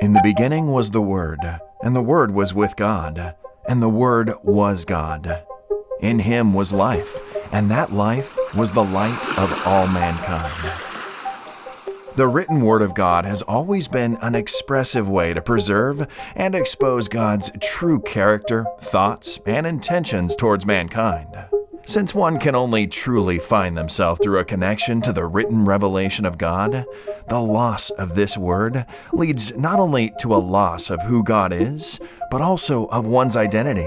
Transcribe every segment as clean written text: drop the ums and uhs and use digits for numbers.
In the beginning was the Word, and the Word was with God, and the Word was God. In him was life, and that life was the light of all mankind. The written Word of God has always been an expressive way to preserve and expose God's true character, thoughts, and intentions towards mankind. Since one can only truly find themselves through a connection to the written revelation of God, the loss of this Word leads not only to a loss of who God is, but also of one's identity.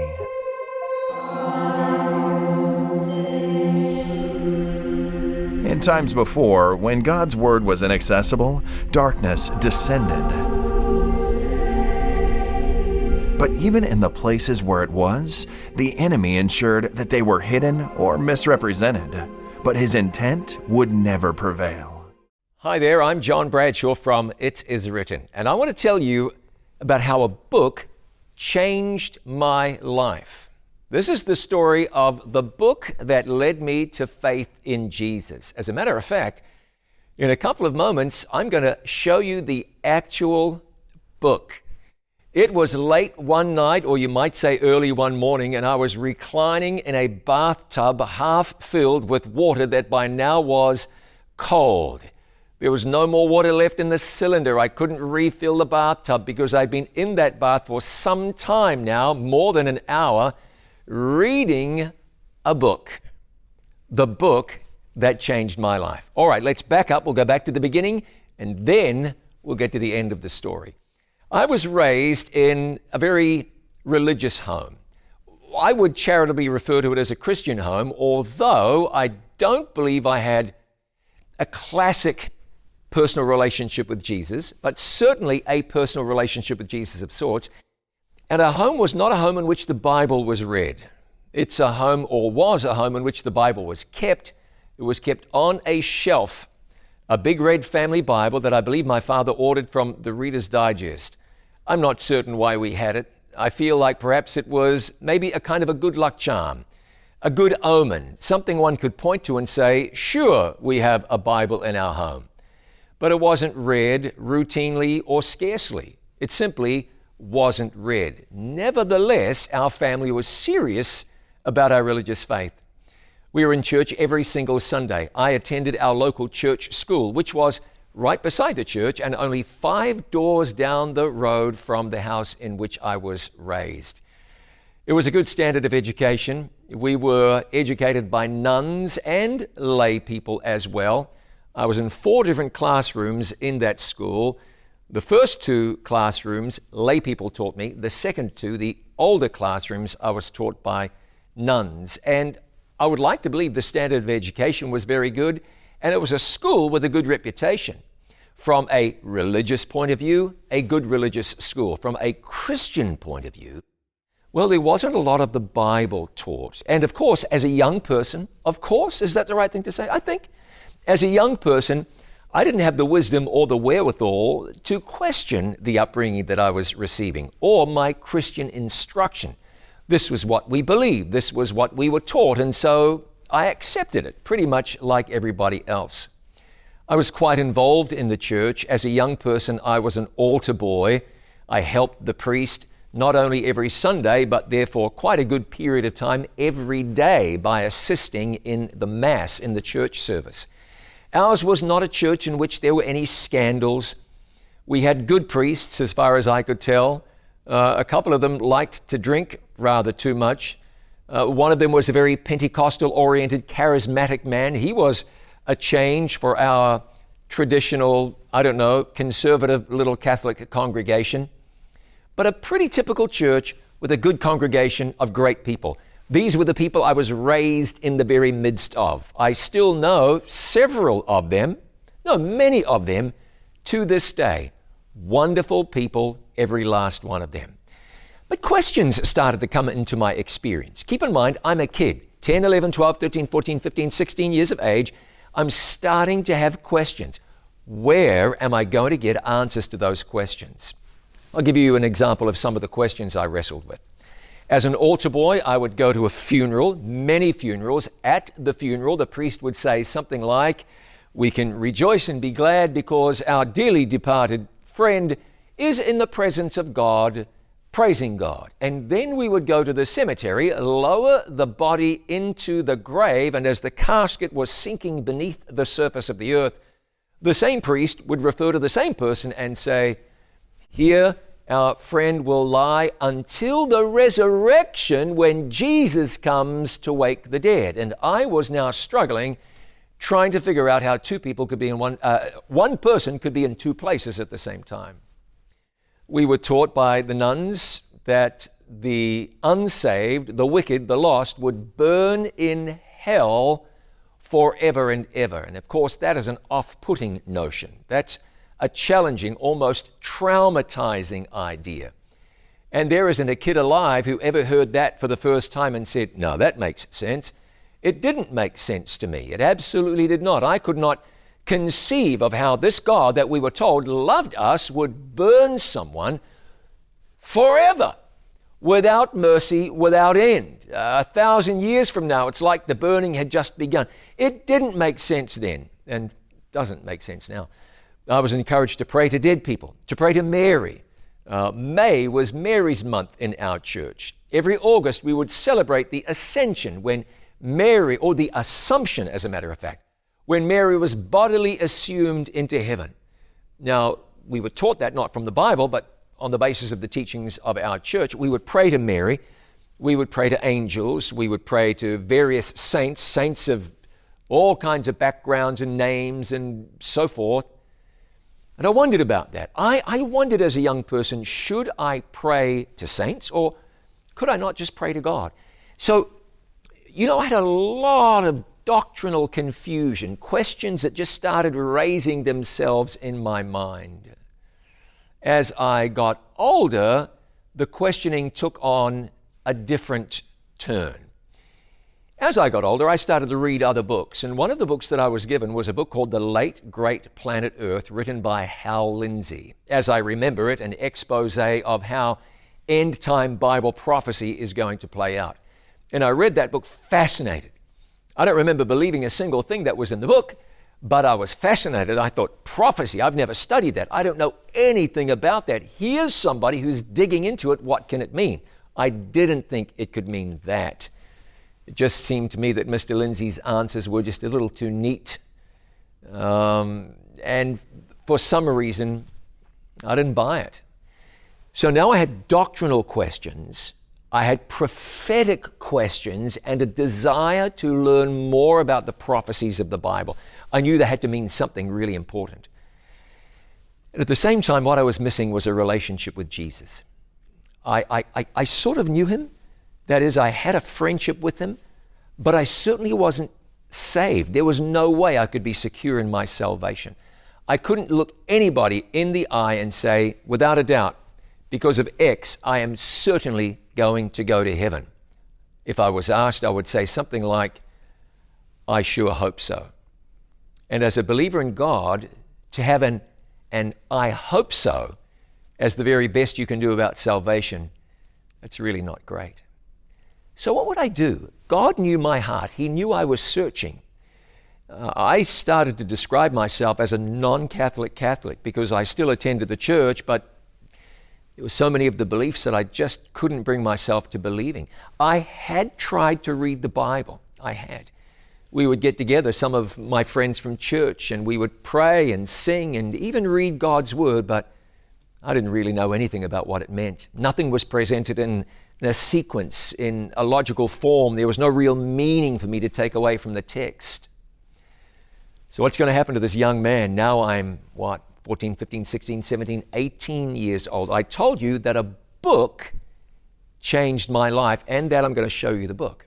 In times before, when God's Word was inaccessible, darkness descended. But even in the places where it was, the enemy ensured that they were hidden or misrepresented, but his intent would never prevail. Hi there, I'm John Bradshaw from It Is Written, and I want to tell you about how a book changed my life. This is the story of the book that led me to faith in Jesus. As a matter of fact, in a couple of moments, I'm going to show you the actual book. It was late one night, or you might say early one morning, and I was reclining in a bathtub half filled with water that by now was cold. There was no more water left in the cylinder. I couldn't refill the bathtub because I'd been in that bath for some time now, more than an hour, reading a book. The book that changed my life. All right, let's back up. We'll go back to the beginning, and then we'll get to the end of the story. I was raised in a very religious home. I would charitably refer to it as a Christian home, although I don't believe I had a classic personal relationship with Jesus, but certainly a personal relationship with Jesus of sorts. And our home was not a home in which the Bible was read. It's a home, or was a home, in which the Bible was kept. It was kept on a shelf, a big red family Bible that I believe my father ordered from the Reader's Digest. I'm not certain why we had it. I feel like perhaps it was maybe a kind of a good luck charm, a good omen, something one could point to and say, sure, we have a Bible in our home. But it wasn't read routinely or scarcely. It simply wasn't read. Nevertheless, our family was serious about our religious faith. We were in church every single Sunday. I attended our local church school, which was right beside the church and only 5 doors down the road from the house in which I was raised. It was a good standard of education. We were educated by nuns and lay people as well. I was in 4 different classrooms in that school. The first 2 classrooms, lay people taught me. The second 2, the older classrooms, I was taught by nuns. And I would like to believe the standard of education was very good, and it was a school with a good reputation. From a religious point of view, a good religious school. From a Christian point of view, well, there wasn't a lot of the Bible taught. And of course, as a young person, is that the right thing to say? I think as a young person, I didn't have the wisdom or the wherewithal to question the upbringing that I was receiving or my Christian instruction. This was what we believed. This was what we were taught. And so I accepted it pretty much like everybody else. I was quite involved in the church. As a young person, I was an altar boy. I helped the priest not only every Sunday, but therefore quite a good period of time every day by assisting in the Mass in the church service. Ours was not a church in which there were any scandals. We had good priests, as far as I could tell. A couple of them liked to drink rather too much. One of them was a very Pentecostal-oriented, charismatic man. He was a change for our traditional, conservative little Catholic congregation. But a pretty typical church with a good congregation of great people. These were the people I was raised in the very midst of. I still know many of them to this day. Wonderful people, every last one of them. But questions started to come into my experience. Keep in mind, I'm a kid, 10, 11, 12, 13, 14, 15, 16 years of age. I'm starting to have questions. Where am I going to get answers to those questions? I'll give you an example of some of the questions I wrestled with. As an altar boy, I would go to a funeral, many funerals. At the funeral, the priest would say something like, "We can rejoice and be glad because our dearly departed friend is in the presence of God, praising God. And then we would go to the cemetery, lower the body into the grave, and as the casket was sinking beneath the surface of the earth, the same priest would refer to the same person and say, "Here our friend will lie until the resurrection when Jesus comes to wake the dead." And I was now struggling, trying to figure out how two people could be in one person could be in two places at the same time. We were taught by the nuns that the unsaved, the wicked, the lost would burn in hell forever and ever. And of course, that is an off-putting notion. That's a challenging, almost traumatizing idea. And there isn't a kid alive who ever heard that for the first time and said, "No, that makes sense." It didn't make sense to me. It absolutely did not. I could not conceive of how this God that we were told loved us would burn someone forever, without mercy, without end. 1,000 years from now, it's like the burning had just begun. It didn't make sense then, and doesn't make sense now. I was encouraged to pray to dead people, to pray to Mary. May was Mary's month in our church. Every August, we would celebrate the Ascension, when Mary, or the Assumption, as a matter of fact, when Mary was bodily assumed into heaven. Now, we were taught that not from the Bible, but on the basis of the teachings of our church. We would pray to Mary, we would pray to angels, we would pray to various saints of all kinds of backgrounds and names and so forth. And I wondered about that. I wondered as a young person, should I pray to saints, or could I not just pray to God? So, I had a lot of doctrinal confusion, questions that just started raising themselves in my mind. As I got older, the questioning took on a different turn. As I got older, I started to read other books, and one of the books that I was given was a book called The Late Great Planet Earth, written by Hal Lindsey. As I remember it, an expose of how end-time Bible prophecy is going to play out. And I read that book fascinated. I don't remember believing a single thing that was in the book, but I was fascinated. I thought, prophecy, I've never studied that. I don't know anything about that. Here's somebody who's digging into it. What can it mean? I didn't think it could mean that. It just seemed to me that Mr. Lindsey's answers were just a little too neat. And for some reason, I didn't buy it. So now I had doctrinal questions, I had prophetic questions, and a desire to learn more about the prophecies of the Bible. I knew they had to mean something really important. And at the same time, what I was missing was a relationship with Jesus. I sort of knew him. That is, I had a friendship with him, but I certainly wasn't saved. There was no way I could be secure in my salvation. I couldn't look anybody in the eye and say, without a doubt, because of X, I am certainly going to go to heaven. If I was asked, I would say something like, I sure hope so. And as a believer in God, to have an I hope so as the very best you can do about salvation, that's really not great. So what would I do? God knew my heart. He knew I was searching. I started to describe myself as a non-Catholic Catholic because I still attended the church, but there were so many of the beliefs that I just couldn't bring myself to believing. I had tried to read the Bible. I had. We would get together, some of my friends from church, and we would pray and sing and even read God's Word, but I didn't really know anything about what it meant. Nothing was presented in a sequence, in a logical form. There was no real meaning for me to take away from the text. So what's going to happen to this young man? Now I'm, 14, 15, 16, 17, 18 years old. I told you that a book changed my life and that I'm going to show you the book.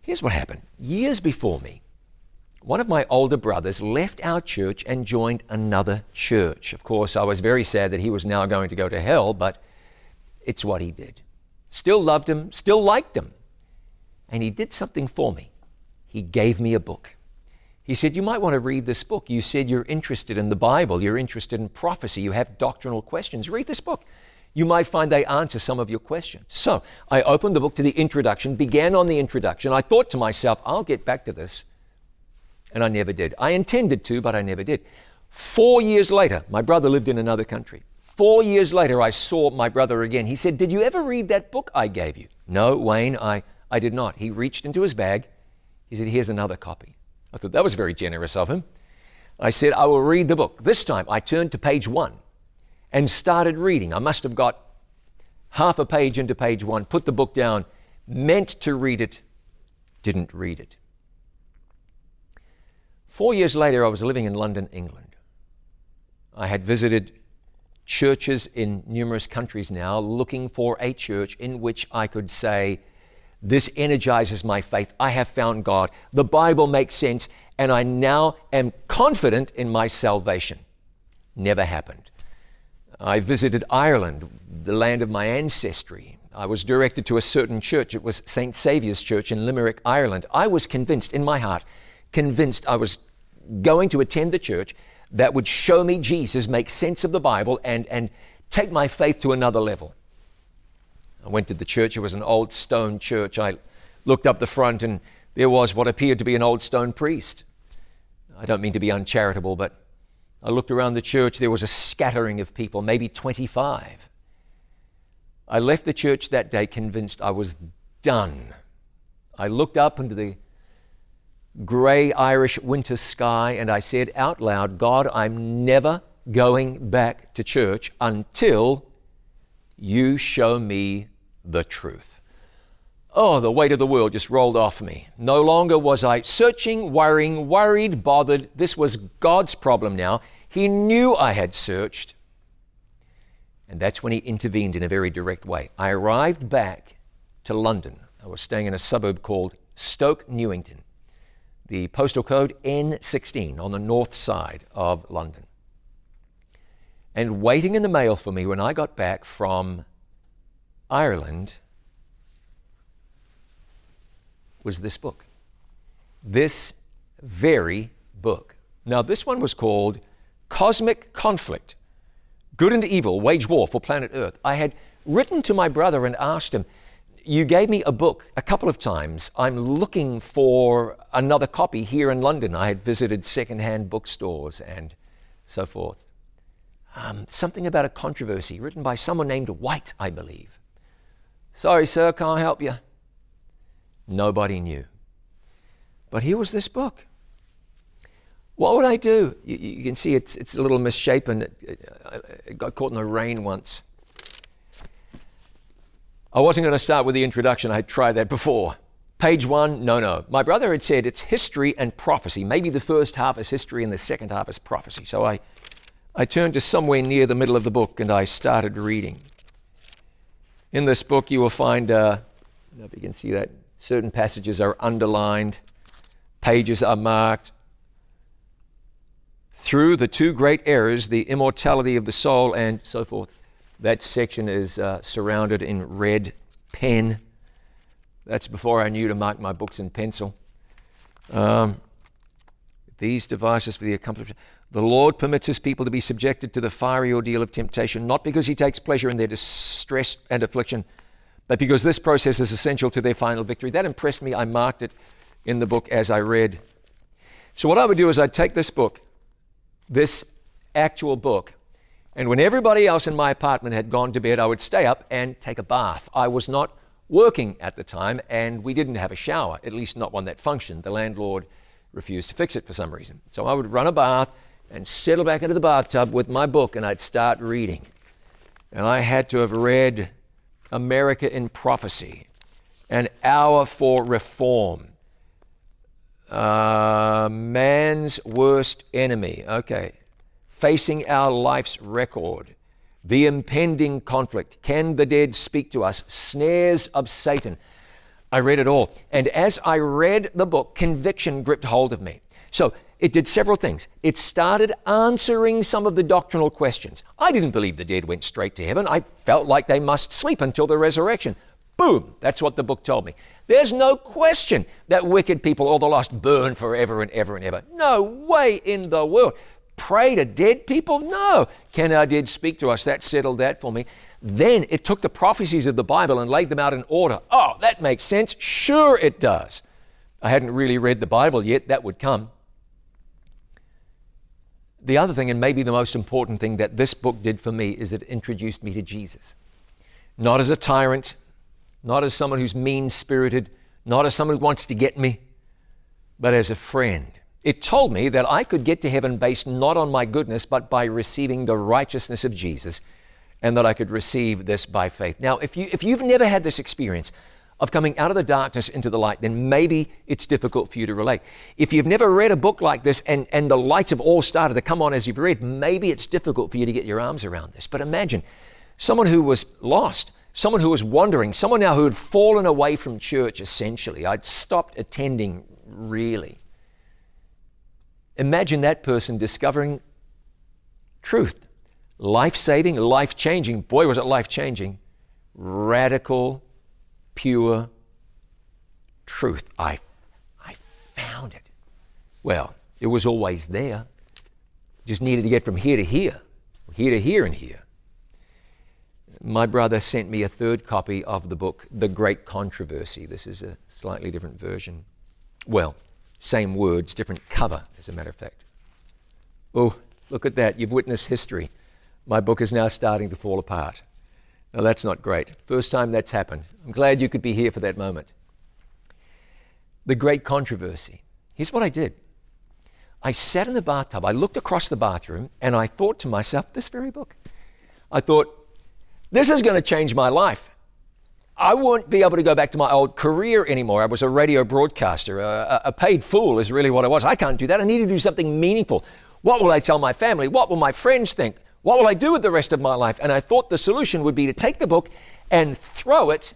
Here's what happened. Years before me, one of my older brothers left our church and joined another church. Of course, I was very sad that he was now going to go to hell, but it's what he did. Still loved him, still liked him. And he did something for me. He gave me a book. He said, you might want to read this book. You said you're interested in the Bible. You're interested in prophecy. You have doctrinal questions. Read this book. You might find they answer some of your questions. So I opened the book to the introduction, began on the introduction. I thought to myself, I'll get back to this. And I never did. I intended to, but I never did. 4 years later, my brother lived in another country. 4 years later, I saw my brother again. He said, "Did you ever read that book I gave you?" "No, Wayne, I did not." He reached into his bag. He said, "Here's another copy." I thought that was very generous of him. I said, "I will read the book." This time I turned to page 1 and started reading. I must have got half a page into page 1, put the book down, meant to read it, didn't read it. 4 years later, I was living in London, England. I had visited churches in numerous countries now, looking for a church in which I could say, "This energizes my faith. I have found God. The Bible makes sense, and I now am confident in my salvation." Never happened. I visited Ireland, the land of my ancestry. I was directed to a certain church. It was St. Saviour's Church in Limerick, Ireland. I was convinced in my heart, I was going to attend the church that would show me Jesus, make sense of the Bible, and take my faith to another level. I went to the church. It was an old stone church. I looked up the front, and there was what appeared to be an old stone priest. I don't mean to be uncharitable, but I looked around the church. There was a scattering of people, maybe 25. I left the church that day convinced I was done. I looked up into the gray Irish winter sky, and I said out loud, "God, I'm never going back to church until you show me the truth." Oh, the weight of the world just rolled off me. No longer was I searching, worrying, worried, bothered. This was God's problem now. He knew I had searched, and that's when he intervened in a very direct way. I arrived back to London. I was staying in a suburb called Stoke Newington. The postal code N16 on the north side of London. And waiting in the mail for me when I got back from Ireland was this book. This very book. Now, this one was called Cosmic Conflict. Good and Evil Wage War for Planet Earth. I had written to my brother and asked him, "You gave me a book a couple of times. I'm looking for another copy here in London." I had visited secondhand bookstores and so forth. Something about a controversy written by someone named White, I believe. "Sorry, sir, can't help you." Nobody knew. But here was this book. What would I do? You can see it's a little misshapen. It got caught in the rain once. I wasn't going to start with the introduction. I had tried that before. Page 1, no. My brother had said it's history and prophecy. Maybe the first half is history and the second half is prophecy. So I turned to somewhere near the middle of the book and I started reading. In this book you will find, I don't know if you can see that, certain passages are underlined, pages are marked. Through the two great errors, the immortality of the soul and so forth. That section is surrounded in red pen. That's before I knew to mark my books in pencil. These devices for the accomplishment. The Lord permits his people to be subjected to the fiery ordeal of temptation, not because he takes pleasure in their distress and affliction, but because this process is essential to their final victory. That impressed me. I marked it in the book as I read. So what I would do is I'd take this book, this actual book, and when everybody else in my apartment had gone to bed, I would stay up and take a bath. I was not working at the time, and we didn't have a shower, at least not one that functioned. The landlord refused to fix it for some reason. So I would run a bath and settle back into the bathtub with my book, and I'd start reading. And I had to have read America in Prophecy, An Hour for Reform, Man's Worst Enemy, Facing Our Life's Record, The Impending Conflict, Can the Dead Speak to Us, Snares of Satan. I read it all. And as I read the book, conviction gripped hold of me. So it did several things. It started answering some of the doctrinal questions. I didn't believe the dead went straight to heaven. I felt like they must sleep until the resurrection. Boom, that's what the book told me. There's no question that wicked people or the lost burn forever and ever and ever. No way in the world. Pray to dead people? No. Can our dead speak to us? That settled that for me. Then it took the prophecies of the Bible and laid them out in order. Oh, that makes sense. Sure it does. I hadn't really read the Bible yet. That would come. The other thing, and maybe the most important thing that this book did for me, is it introduced me to Jesus. Not as a tyrant, not as someone who's mean-spirited, not as someone who wants to get me, but as a friend. It told me that I could get to heaven based not on my goodness, but by receiving the righteousness of Jesus, and that I could receive this by faith. Now, if you've never had this experience of coming out of the darkness into the light, then maybe it's difficult for you to relate. If you've never read a book like this and the lights have all started to come on as you've read, maybe it's difficult for you to get your arms around this. But imagine someone who was lost, someone who was wandering, someone now who had fallen away from church, essentially. I'd stopped attending, really. Imagine that person discovering truth. Life-saving, life-changing. Boy, was it life-changing. Radical, pure truth. I found it. Well, it was always there. Just needed to get from here to here to here and here. My brother sent me a third copy of the book, The Great Controversy. This is a slightly different version. Well, same words, different cover, as a matter of fact. Oh, look at that. You've witnessed history. My book is now starting to fall apart. Now, that's not great. First time that's happened. I'm glad you could be here for that moment. The Great Controversy. Here's what I did. I sat in the bathtub. I looked across the bathroom, and I thought to myself, this very book. I thought, this is going to change my life. I won't be able to go back to my old career anymore. I was a radio broadcaster. A paid fool is really what I was. I can't do that. I need to do something meaningful. What will I tell my family? What will my friends think? What will I do with the rest of my life? And I thought the solution would be to take the book and throw it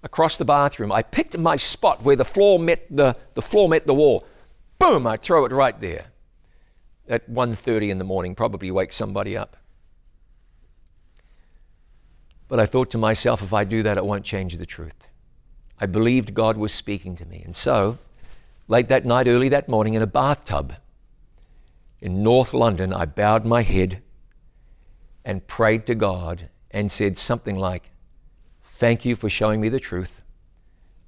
across the bathroom. I picked my spot where the floor met the wall. Boom, I'd throw it right there. At 1:30 in the morning, probably wake somebody up. But I thought to myself, if I do that, it won't change the truth. I believed God was speaking to me. And so, late that night, early that morning, in a bathtub in North London, I bowed my head and prayed to God and said something like, thank you for showing me the truth.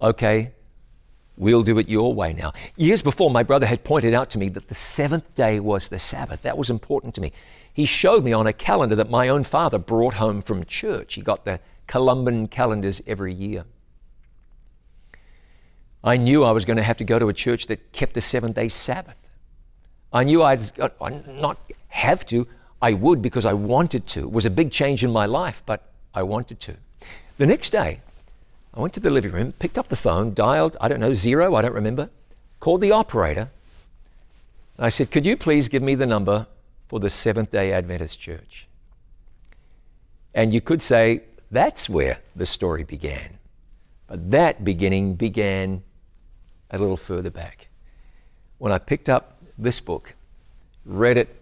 Okay, we'll do it your way now. Years before, my brother had pointed out to me that the seventh day was the Sabbath. That was important to me. He showed me on a calendar that my own father brought home from church. He got the Columban calendars every year. I knew I was going to have to go to a church that kept the seventh-day Sabbath. I knew I'd not have to. I would because I wanted to. It was a big change in my life, but I wanted to. The next day, I went to the living room, picked up the phone, dialed, 0, I don't remember, called the operator. And I said, could you please give me the number for the Seventh-day Adventist Church? And you could say, that's where the story began. But that beginning began a little further back. When I picked up this book, read it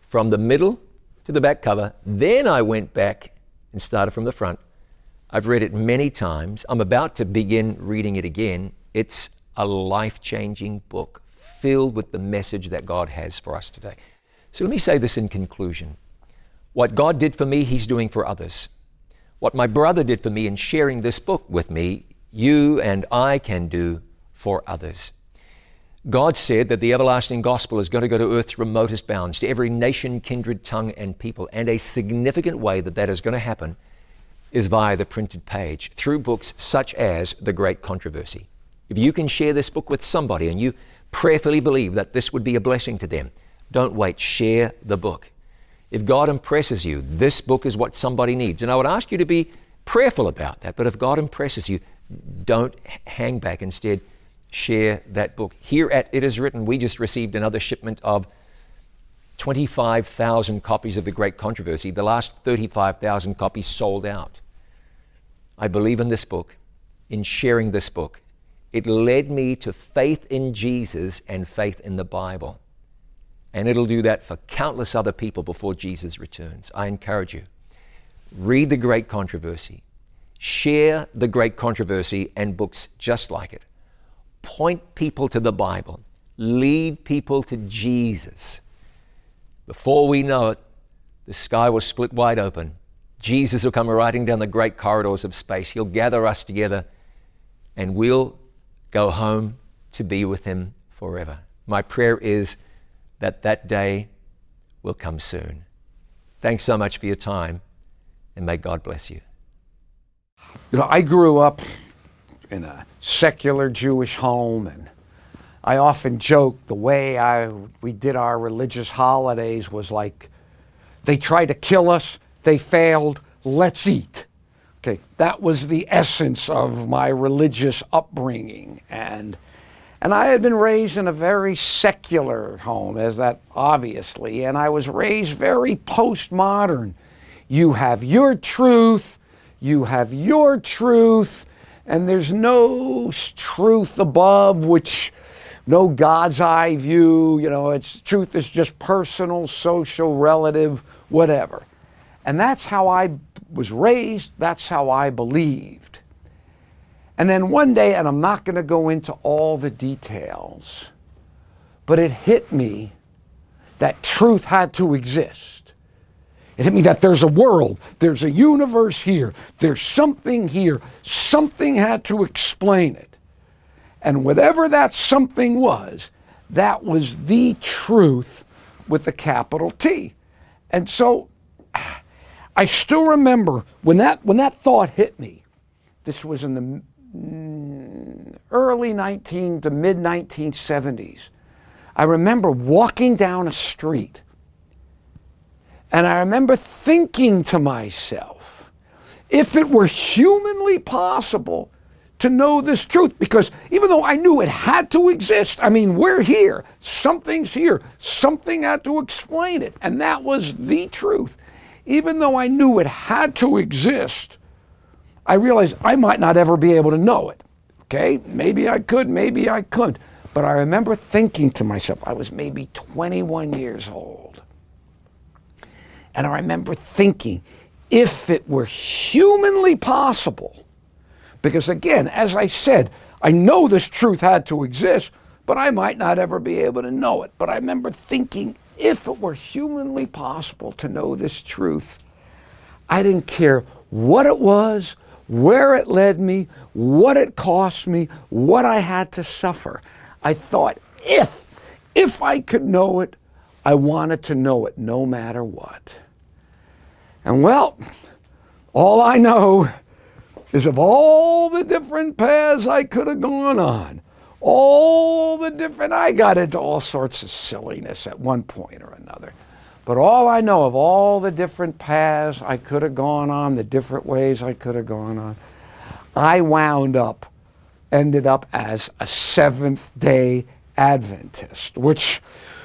from the middle to the back cover, then I went back and started from the front. I've read it many times. I'm about to begin reading it again. It's a life-changing book filled with the message that God has for us today. So let me say this in conclusion. What God did for me, He's doing for others. What my brother did for me in sharing this book with me, you and I can do for others. God said that the everlasting gospel is going to go to earth's remotest bounds, to every nation, kindred, tongue, and people. And a significant way that is going to happen is via the printed page, through books such as The Great Controversy. If you can share this book with somebody and you prayerfully believe that this would be a blessing to them, don't wait, share the book. If God impresses you, this book is what somebody needs. And I would ask you to be prayerful about that. But if God impresses you, don't hang back. Instead, share that book. Here at It Is Written, we just received another shipment of 25,000 copies of The Great Controversy. The last 35,000 copies sold out. I believe in this book, in sharing this book. It led me to faith in Jesus and faith in the Bible. And it'll do that for countless other people before Jesus returns. I encourage you, read The Great Controversy. Share The Great Controversy and books just like it. Point people to the Bible. Lead people to Jesus. Before we know it, the sky will split wide open. Jesus will come riding down the great corridors of space. He'll gather us together and we'll go home to be with Him forever. My prayer is that that day will come soon. Thanks so much for your time, and may God bless you. You know, I grew up in a secular Jewish home, and I often joke the way we did our religious holidays was like, they tried to kill us, they failed, let's eat. Okay, that was the essence of my religious upbringing. And I had been raised in a very secular home, as that obviously, and I was raised very postmodern. You have your truth, you have your truth, and there's no truth above, which no God's eye view, you know, truth is just personal, social, relative, whatever. And that's how I was raised, that's how I believed. And then one day, and I'm not going to go into all the details, but it hit me that truth had to exist. It hit me that there's a world, there's a universe here, there's something here, something had to explain it. And whatever that something was, that was the truth with a capital T. And so I still remember when that thought hit me. This was in the early to mid 1970s. I remember walking down a street, and I remember thinking to myself, if it were humanly possible to know this truth, because even though I knew it had to exist, I mean, we're here, something's here, something had to explain it, and that was the truth. Even though I knew it had to exist, I realized I might not ever be able to know it. Okay, maybe I could, maybe I couldn't. But I remember thinking to myself, I was maybe 21 years old. And I remember thinking, if it were humanly possible, because again, as I said, I know this truth had to exist, but I might not ever be able to know it. But I remember thinking, if it were humanly possible to know this truth, I didn't care what it was, where it led me, what it cost me, what I had to suffer. I thought, if I could know it, I wanted to know it no matter what. And well, all I know is of all the different paths I could have gone on, I got into all sorts of silliness at one point or another. But all I know of all the different paths I could have gone on, the different ways I could have gone on, I ended up as a Seventh-day Adventist, which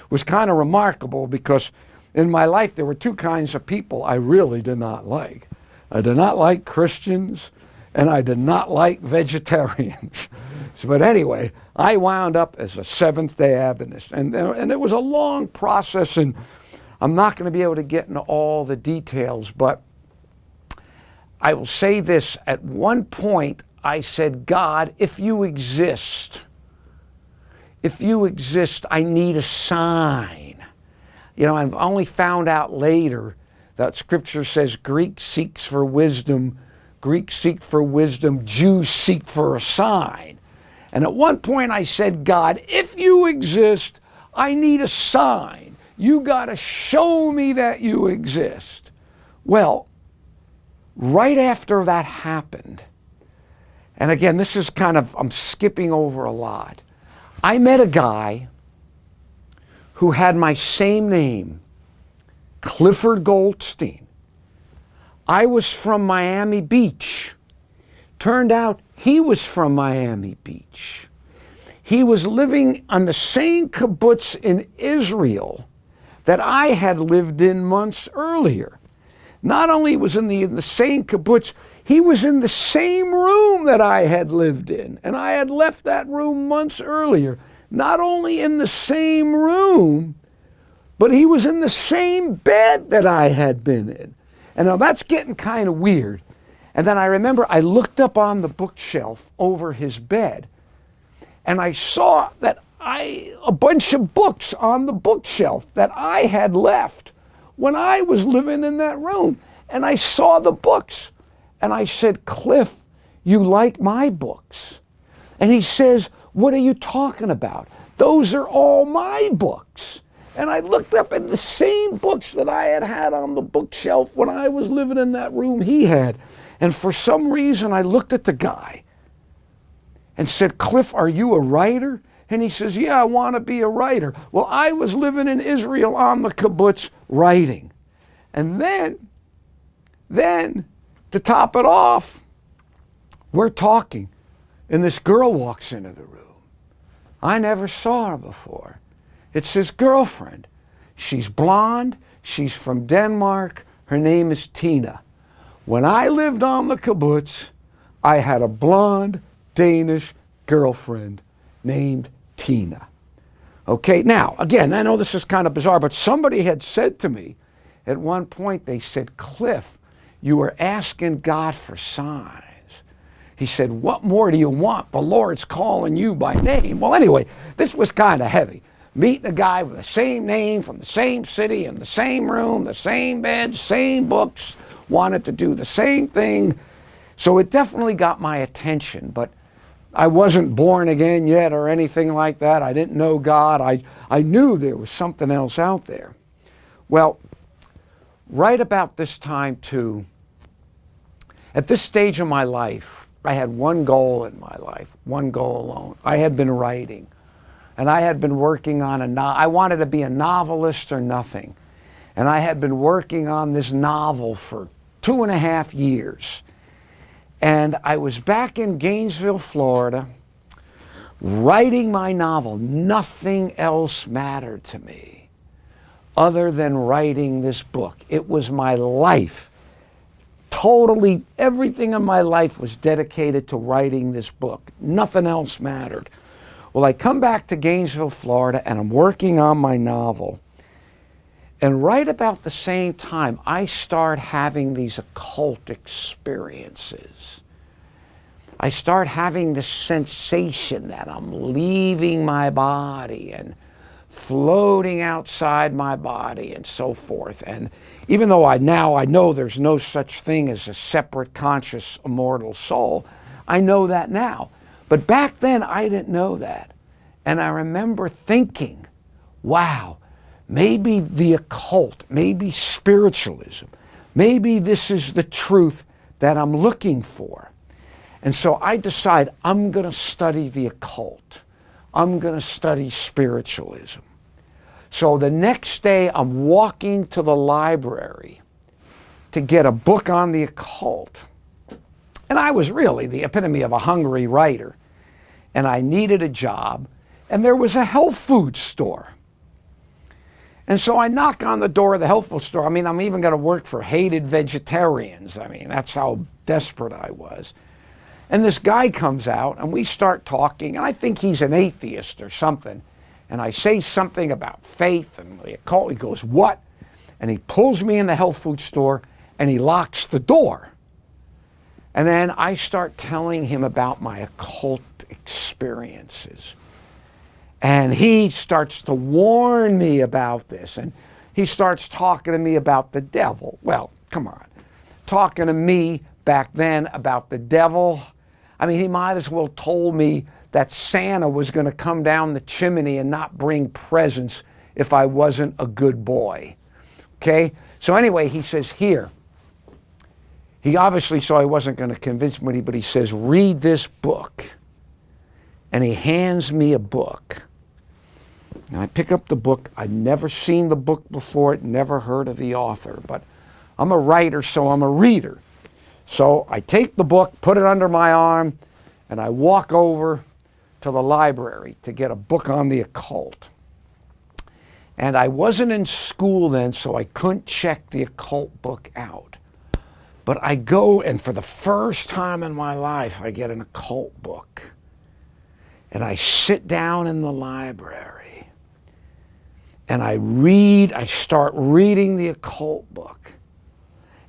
was kind of remarkable because in my life there were two kinds of people I really did not like. I did not like Christians, and I did not like vegetarians. But anyway, I wound up as a Seventh-day Adventist. And it was a long process, and I'm not going to be able to get into all the details, but I will say this. At one point, I said, God, if you exist, I need a sign. You know, I've only found out later that Scripture says Greeks seek for wisdom, Jews seek for a sign. And at one point I said, God, if you exist, I need a sign. You got to show me that you exist. Well, right after that happened, and again, this is I'm skipping over a lot. I met a guy who had my same name, Clifford Goldstein. I was from Miami Beach. Turned out he was from Miami Beach. He was living on the same kibbutz in Israel that I had lived in months earlier. Not only was in the same kibbutz, he was in the same room that I had lived in, and I had left that room months earlier. Not only in the same room, but he was in the same bed that I had been in. And now that's getting kind of weird. And then I remember I looked up on the bookshelf over his bed, and I saw that a bunch of books on the bookshelf that I had left when I was living in that room. And I saw the books, and I said, Cliff, you like my books? And he says, what are you talking about? Those are all my books. And I looked up at the same books that I had on the bookshelf when I was living in that room he had. And for some reason, I looked at the guy and said, Cliff, are you a writer? And he says, yeah, I want to be a writer. Well, I was living in Israel on the kibbutz writing. And then, to top it off, we're talking, and this girl walks into the room. I never saw her before. It's his girlfriend. She's blonde. She's from Denmark. Her name is Tina. When I lived on the kibbutz, I had a blonde Danish girlfriend named Tina. Okay, now, again, I know this is kind of bizarre, but somebody had said to me at one point, they said, Cliff, you were asking God for signs. He said, what more do you want? The Lord's calling you by name. Well, anyway, this was kind of heavy. Meeting a guy with the same name from the same city in the same room, the same bed, same books, wanted to do the same thing. So it definitely got my attention, but I wasn't born again yet or anything like that. I didn't know God. I knew there was something else out there. Well, right about this time too, at this stage of my life, I had one goal in my life, one goal alone. I had been writing, and I had been working on I wanted to be a novelist or nothing. And I had been working on this novel for 2.5 years. And I was back in Gainesville, Florida, writing my novel. Nothing else mattered to me other than writing this book. It was my life. Totally everything in my life was dedicated to writing this book. Nothing else mattered. Well, I come back to Gainesville, Florida, and I'm working on my novel. And right about the same time, I start having these occult experiences. I start having this sensation that I'm leaving my body and floating outside my body and so forth. And even though I know there's no such thing as a separate conscious immortal soul, I know that now. But back then I didn't know that. And I remember thinking, wow, maybe the occult, maybe spiritualism, maybe this is the truth that I'm looking for. And so I decide I'm going to study the occult. I'm going to study spiritualism. So the next day I'm walking to the library to get a book on the occult. And I was really the epitome of a hungry writer. And I needed a job. And there was a health food store. And so I knock on the door of the health food store. I mean, I'm even going to work for Hated Vegetarians. I mean, that's how desperate I was. And this guy comes out, and we start talking, and I think he's an atheist or something. And I say something about faith and the occult. He goes, what? And he pulls me in the health food store, and he locks the door. And then I start telling him about my occult experiences. And he starts to warn me about this. And he starts talking to me about the devil. Well, come on. Talking to me back then about the devil. I mean, he might as well told me that Santa was going to come down the chimney and not bring presents if I wasn't a good boy. Okay? So anyway, he says, here. He obviously saw I wasn't going to convince me, but he says, read this book. And he hands me a book. And I pick up the book. I'd never seen the book before, never heard of the author, but I'm a writer, so I'm a reader. So I take the book, put it under my arm, and I walk over to the library to get a book on the occult. And I wasn't in school then, so I couldn't check the occult book out. But I go, and for the first time in my life, I get an occult book. And I sit down in the library. And I start reading the occult book.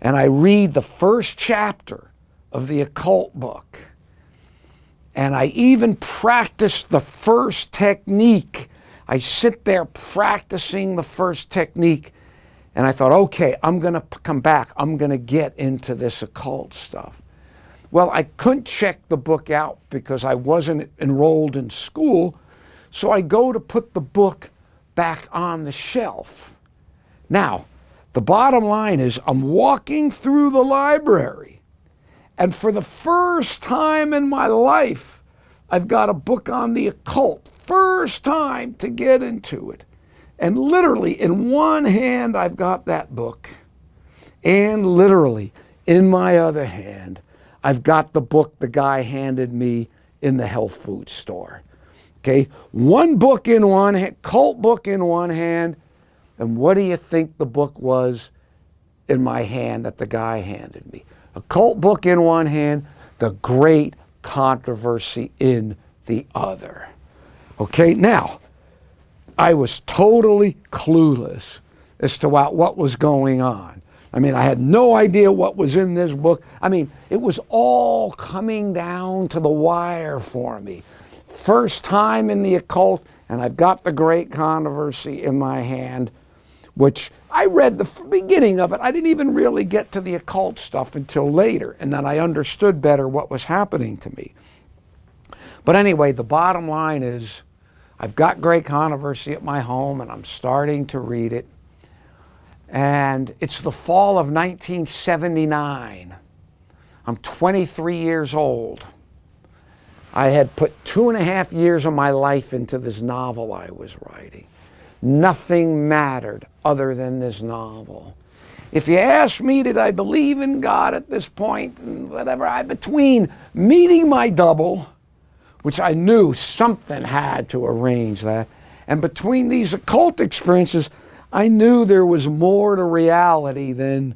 And I read the first chapter of the occult book. And I even practice the first technique. I sit there practicing the first technique. And I thought, okay, I'm going to come back. I'm going to get into this occult stuff. Well, I couldn't check the book out because I wasn't enrolled in school. So I go to put the book back on the shelf. Now, the bottom line is I'm walking through the library, and for the first time in my life, I've got a book on the occult. First time to get into it. And literally in one hand, I've got that book. And literally in my other hand, I've got the book the guy handed me in the health food store. Okay, one book in one hand, cult book in one hand, and what do you think the book was in my hand that the guy handed me? A cult book in one hand, the Great Controversy in the other. Okay, now, I was totally clueless as to what was going on. I mean, I had no idea what was in this book. I mean, it was all coming down to the wire for me. First time in the occult, and I've got the Great Controversy in my hand, which I read the beginning of it. I didn't even really get to the occult stuff until later, and then I understood better what was happening to me. But anyway, the bottom line is I've got Great Controversy at my home, and I'm starting to read it. And it's the fall of 1979. I'm 23 years old. I had put 2.5 years of my life into this novel I was writing. Nothing mattered other than this novel. If you ask me, did I believe in God at this point, and whatever, between meeting my double, which I knew something had to arrange that, and between these occult experiences, I knew there was more to reality than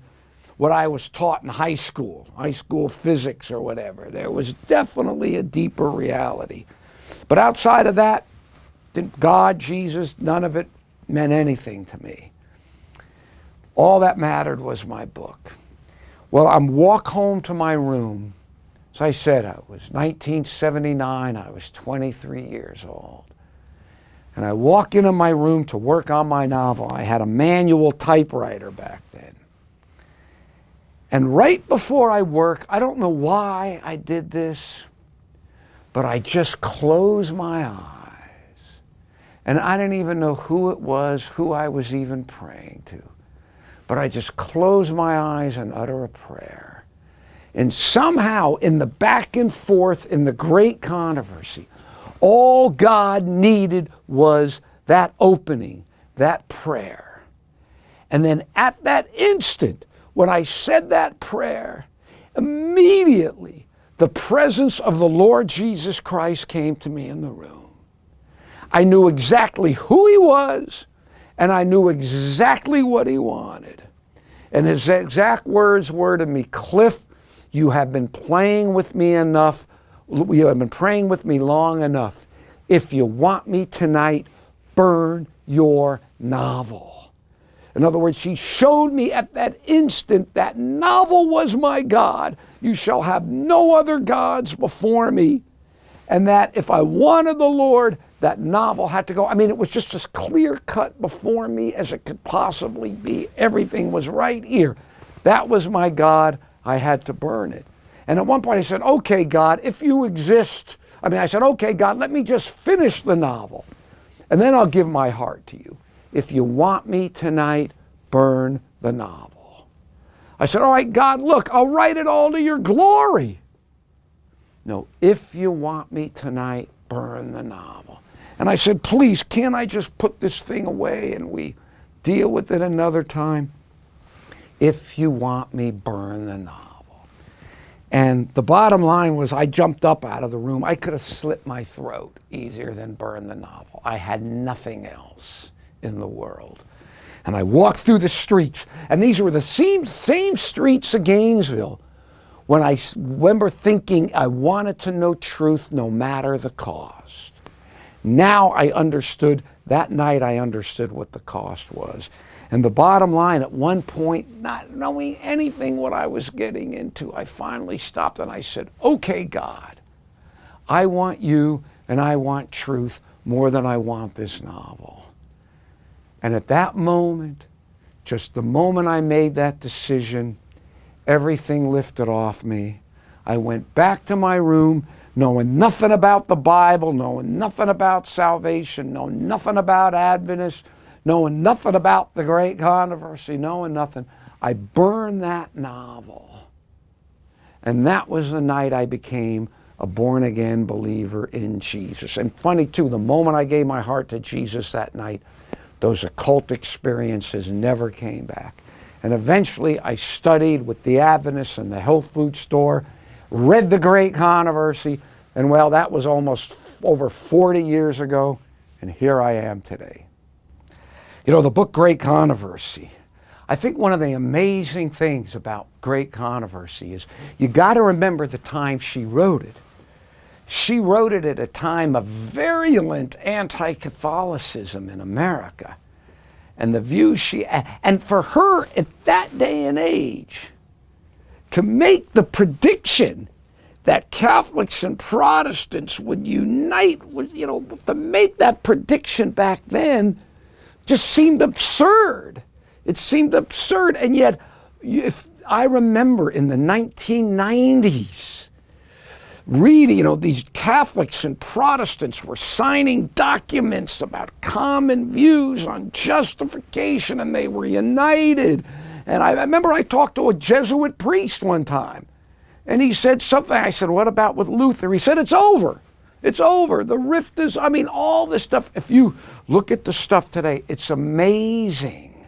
what I was taught in high school physics or whatever. There was definitely a deeper reality. But outside of that, God, Jesus, none of it meant anything to me. All that mattered was my book. Well, I walk home to my room. As I said, it was 1979, I was 23 years old. And I walk into my room to work on my novel. I had a manual typewriter back then. And right before I work, I don't know why I did this, but I just closed my eyes. And I didn't even know who it was, who I was even praying to. But I just closed my eyes and utter a prayer. And somehow, in the back and forth, in the Great Controversy, all God needed was that opening, that prayer. And then at that instant, when I said that prayer, immediately the presence of the Lord Jesus Christ came to me in the room. I knew exactly who he was, and I knew exactly what he wanted. And his exact words were to me, Cliff, you have been playing with me enough. You have been praying with me long enough. If you want me tonight, burn your novel. In other words, he showed me at that instant that novel was my God. You shall have no other gods before me. And that if I wanted the Lord, that novel had to go. I mean, it was just as clear cut before me as it could possibly be. Everything was right here. That was my God. I had to burn it. And at one point I said, okay, God, if you exist, I said, okay, God, let me just finish the novel. And then I'll give my heart to you. If you want me tonight, burn the novel. I said, all right, God, look, I'll write it all to your glory. No, if you want me tonight, burn the novel. And I said, please, can't I just put this thing away and we deal with it another time? If you want me, burn the novel. And the bottom line was I jumped up out of the room. I could have slit my throat easier than burn the novel. I had nothing else in the world. And I walked through the streets, and these were the same streets of Gainesville when I remember thinking I wanted to know truth no matter the cost. Now I understood, that night I understood what the cost was. And the bottom line, at one point, not knowing anything what I was getting into, I finally stopped and I said, okay, God, I want you and I want truth more than I want this novel. And at that moment, just the moment I made that decision, everything lifted off me. I went back to my room, knowing nothing about the Bible, knowing nothing about salvation, knowing nothing about Adventists, knowing nothing about the Great Controversy, knowing nothing. I burned that novel. And that was the night I became a born-again believer in Jesus. And funny too, the moment I gave my heart to Jesus that night, those occult experiences never came back. And eventually I studied with the Adventists in the health food store, read the Great Controversy, and well, that was almost over 40 years ago, and here I am today. You know, the book Great Controversy, I think one of the amazing things about Great Controversy is you got to remember the time she wrote it. She wrote it at a time of virulent anti-Catholicism in America. And the views and for her at that day and age, to make the prediction that Catholics and Protestants would unite, to make that prediction back then just seemed absurd. It seemed absurd. And yet, I remember in the 1990s, reading, these Catholics and Protestants were signing documents about common views on justification, and they were united. And I remember I talked to a Jesuit priest one time, and he said something. I said, what about with Luther? He said, it's over. It's over. The rift is, all this stuff. If you look at the stuff today, it's amazing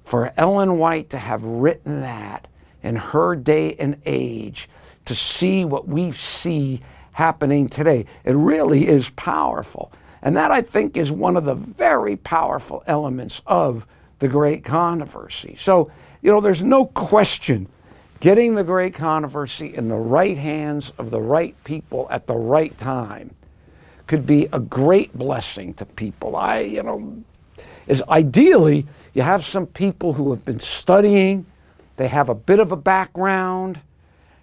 for Ellen White to have written that in her day and age, to see what we see happening today. It really is powerful. And that, I think, is one of the very powerful elements of the Great Controversy. So, there's no question getting the Great Controversy in the right hands of the right people at the right time could be a great blessing to people. Is ideally, you have some people who have been studying, they have a bit of a background,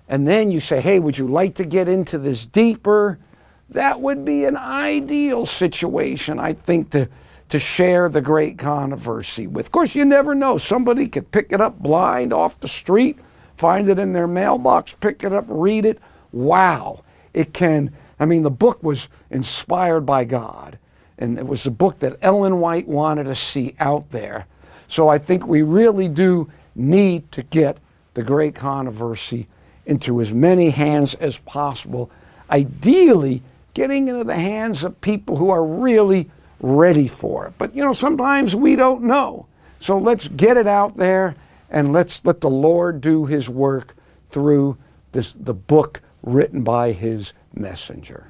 and then you say, hey, would you like to get into this deeper? That would be an ideal situation, I think, to share the Great Controversy with. Of course, you never know. Somebody could pick it up blind off the street, find it in their mailbox, pick it up, read it. Wow. It can, the book was inspired by God. And it was a book that Ellen White wanted to see out there. So I think we really do need to get the Great Controversy into as many hands as possible, ideally getting into the hands of people who are really ready for it. But sometimes we don't know. So let's get it out there, and let's let the Lord do his work through the book written by his messenger.